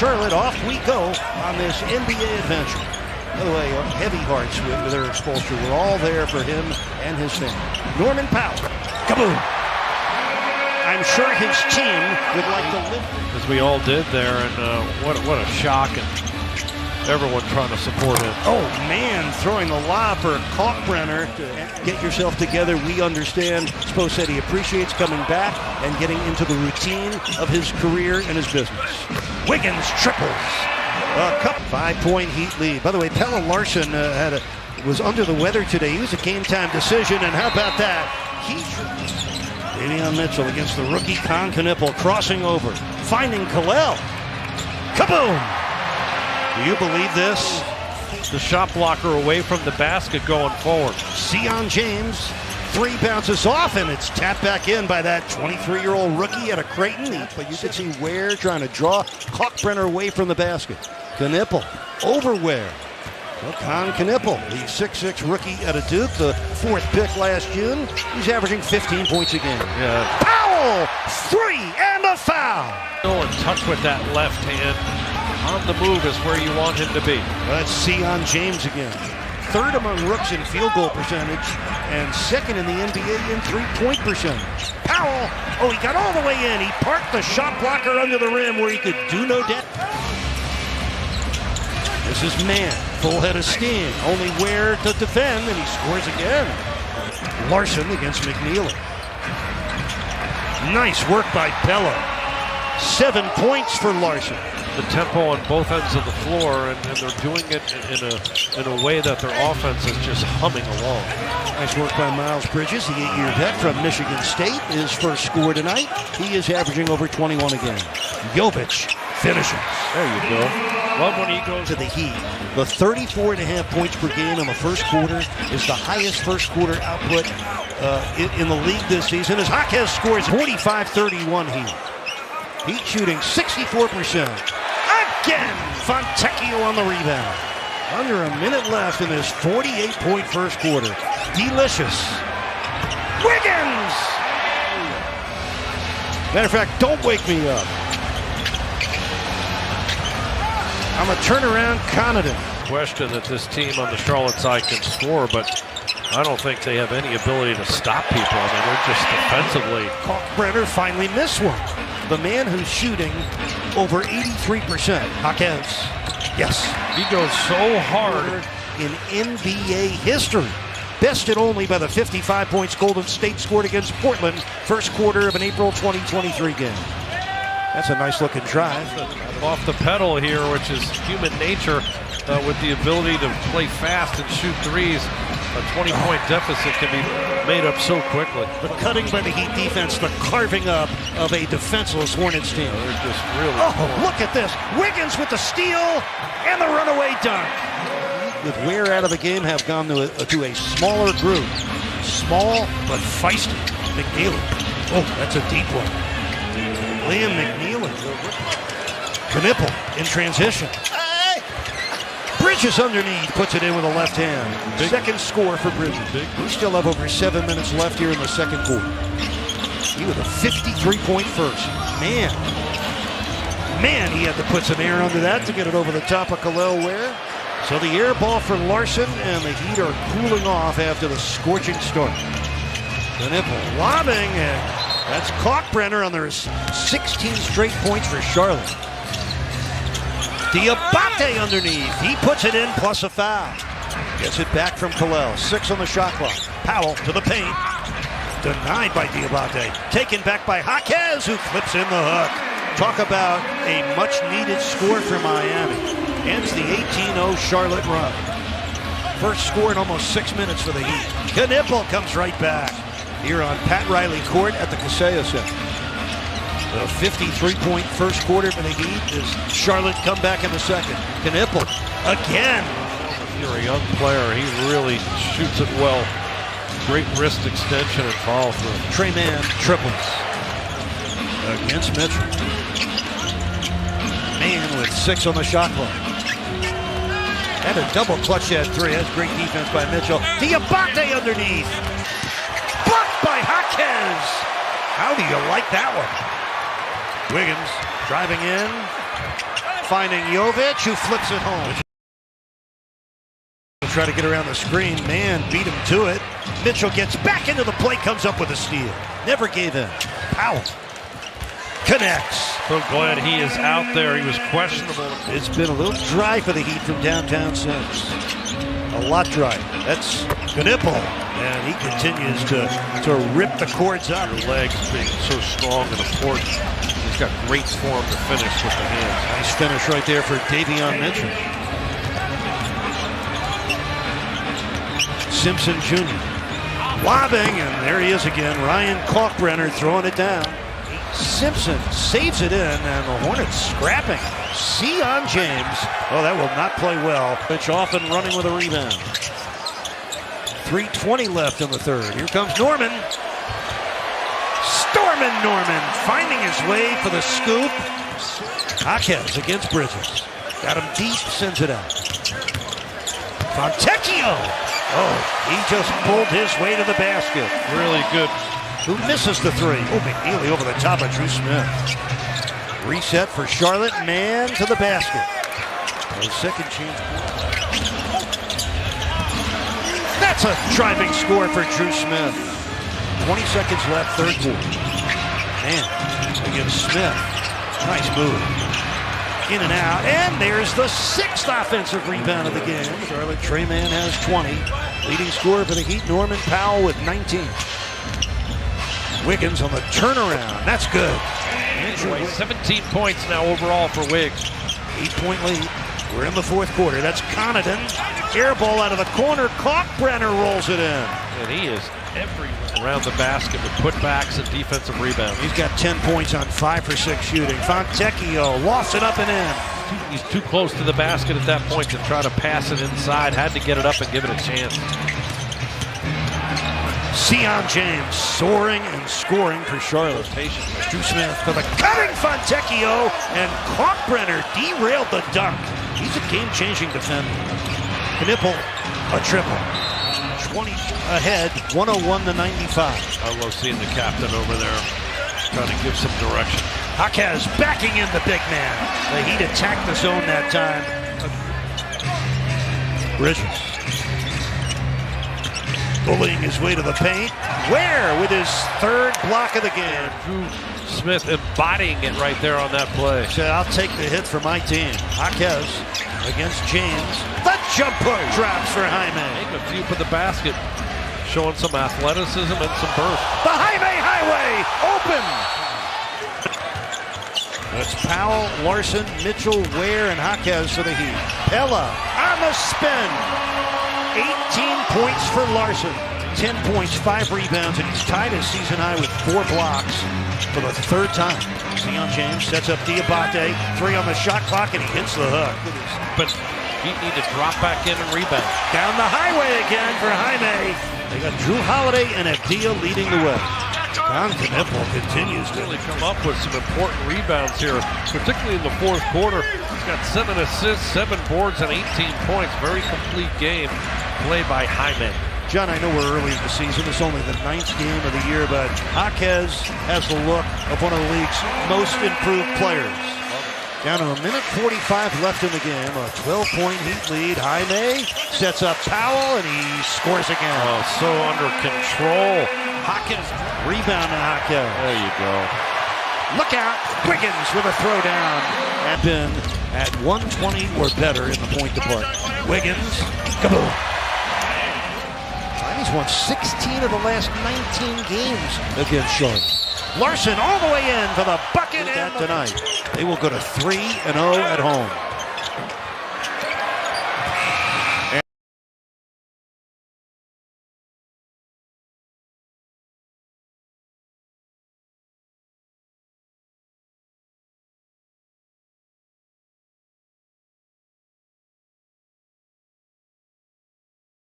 Charlotte, off we go on this NBA adventure. By the way, heavy hearts with their expulsion. We're all there for him and his family. Norman Powell. Kaboom! I'm sure his team would like to live. As we all did there, and what a shock, and everyone trying to support him. Oh man, throwing the lob for Kalkbrenner. Get yourself together. We understand. Spo said he appreciates coming back and getting into the routine of his career and his business. Wiggins triples. A 5-point Heat lead. By the way, Pelle Larsson was under the weather today. He was a game-time decision, and how about that? Davion Mitchell against the rookie Con Knipple, crossing over, finding Kalel. Kaboom! Do you believe this? The shot blocker away from the basket going forward. Sion James, 3 bounces off, and it's tapped back in by that 23-year-old rookie out of Creighton. But you can see Ware trying to draw Kalkbrenner away from the basket. Knipple over Ware. Well, Con Knipple, the 6'6 rookie out of Duke, the 4th pick last June. He's averaging 15 points a game. Yeah. Powell, 3 and a foul. Still in touch with that left hand. On the move is where you want him to be. Let's see on James again. 3rd among rooks in field goal percentage and 2nd in the NBA in 3-point percentage. Powell, oh, he got all the way in. He parked the shot blocker under the rim where he could do no damage. This is man, full head of steam. Only Ware to defend, and he scores again. Larsson against McNeely. Nice work by Pelle. 7 points for Larsson. The tempo on both ends of the floor, and they're doing it in a way that their offense is just humming along. Nice work by Miles Bridges, the 8-year vet from Michigan State. His first score tonight. He is averaging over 21 a game. Jovic finishes. There you go. Love when he goes to the Heat. The 34.5 points per game in the first quarter is the highest first quarter output in the league this season. As Jaquez scores 45-31 Heat. Heat shooting 64%. Again, Fontecchio on the rebound. Under a minute left in this 48-point first quarter. Delicious. Wiggins! Matter of fact, don't wake me up. I'm a turnaround Connaughton. Question that this team on the Charlotte side can score, but I don't think they have any ability to stop people. I mean, they're just defensively. Kalkbrenner finally missed one. The man who's shooting over 83%. Jaquez. Yes. He goes so hard in NBA history. Bested only by the 55 points Golden State scored against Portland first quarter of an April 2023 game. That's a nice looking drive. Off the pedal here, which is human nature with the ability to play fast and shoot threes. A 20-point deficit can be made up so quickly. The cutting by the Heat defense, the carving up of a defenseless Hornets team. They're just really. Oh, look at this. Wiggins with the steal and the runaway dunk. With Ware out of the game, have gone to a smaller group. Small but feisty. McNeely. Oh, that's a deep one. Liam McNeely. Knipple in transition. Bridges underneath, puts it in with a left hand. Second score for Bridges. We still have over 7 minutes left here in the second quarter. He with a 53-point first. Man, he had to put some air under that to get it over the top of Kalel Ware. So the air ball for Larsson, and the Heat are cooling off after the scorching start. Knipple lobbing, and that's Kalkbrenner on their 16 straight points for Charlotte. Diabate underneath. He puts it in plus a foul. Gets it back from Kalel. 6 on the shot clock. Powell to the paint. Denied by Diabate. Taken back by Jaquez, who flips in the hook. Talk about a much-needed score for Miami. Ends the 18-0 Charlotte run. First score in almost 6 minutes for the Heat. Knipple comes right back. Here on Pat Riley Court at the Kaseya Center. The 53-point first quarter for the Heat as Charlotte come back in the second. Knipple again. If you're a young player, he really shoots it well. Great wrist extension and follow through. Trey Mann triples against Mitchell. Mann with 6 on the shot clock. And a double clutch at 3. That's great defense by Mitchell. Diabate underneath. Blocked by Jaquez. How do you like that one? Wiggins driving in. finding Jovic, who flips it home. Try to get around the screen. Man beat him to it. Mitchell gets back into the play, comes up with a steal. Never gave in. Powell connects. So glad he is out there. He was questionable. It's been a little dry for the Heat from downtown since. A lot dry. That's Knipple. And he continues to rip the cords up. Your legs being so strong and important. He's got great form to finish with the hands. Nice finish right there for Davion Mitchell. Simpson Jr. lobbing, and there he is again. Ryan Kalkbrenner throwing it down. Simpson saves it in, and the Hornets scrapping. Sion James. Oh, that will not play well. Pitch off and running with a rebound. 3:20 left in the third. Here comes Norman. Stormin' Norman finding his way for the scoop. Jaquez against Bridges. Got him deep, sends it out. Fontecchio. Oh, he just pulled his way to the basket. Really good. Who misses the three? Oh, McNeely over the top of Drew Smith. Reset for Charlotte. Man to the basket. A second chance. That's a driving score for Drew Smith. 20 seconds left, third quarter. Man against Smith. Nice move. In and out, and there's the sixth offensive rebound of the game. Charlotte Treyman has 20. Leading scorer for the Heat, Norman Powell with 19. Wiggins on the turnaround. That's good. 17 points now overall for Wiggs. 8-point lead. We're in the fourth quarter. That's Connaughton. Air ball out of the corner. Kalkbrenner rolls it in. And he is everywhere around the basket with putbacks and defensive rebounds. He's got 10 points on 5 for 6 shooting. Fontecchio lofts it up and in. He's too close to the basket at that point to try to pass it inside. Had to get it up and give it a chance. Sion James soaring and scoring for Charlotte. Drew Smith for the cutting Fontecchio, and Kalkbrenner derailed the dunk. He's a game-changing defender. Knipple, a triple. 20 ahead, 101-95. I love seeing the captain over there trying to give some direction. Jaquez backing in the big man. The Heat attacked the zone that time. Bridges bullying his way to the paint. Ware with his third block of the game. Drew Smith embodying it right there on that play. Said, I'll take the hit for my team. Jaquez against James. The jump hook drops for Jaime. Make a few for the basket. Showing some athleticism and some burst. The Jaime Highway open. That's Powell, Larson, Mitchell, Ware, and Jaquez for the Heat. Pella on the spin. 18 points for Larson. 10 points, 5 rebounds, and he's tied his season high with 4 blocks for the third time. Sion James sets up Diabate. 3 on the shot clock, and he hits the hook. But Heat need to drop back in and rebound. Down the highway again for Jaime. They got Drew Holiday and Abdia leading the way. Don Knipple continues to really come up with some important rebounds here, particularly in the fourth quarter. He's got 7 assists, 7 boards, and 18 points. Very complete game played by Jaime. John, I know we're early in the season. It's only the 9th game of the year, but Jaquez has the look of one of the league's most improved players. Down to 1:45 left in the game. A 12-point Heat lead. Jaime sets up Powell, and he scores again. Oh, so under control. Jaquez rebound to Jaquez. There you go. Look out. Wiggins with a throwdown. And been at 120 or better in the point department. Wiggins. Kaboom. He's won 16 of the last 19 games against Charlotte. Larson all the way in for the bucket and tonight. They will go to 3-0 at home.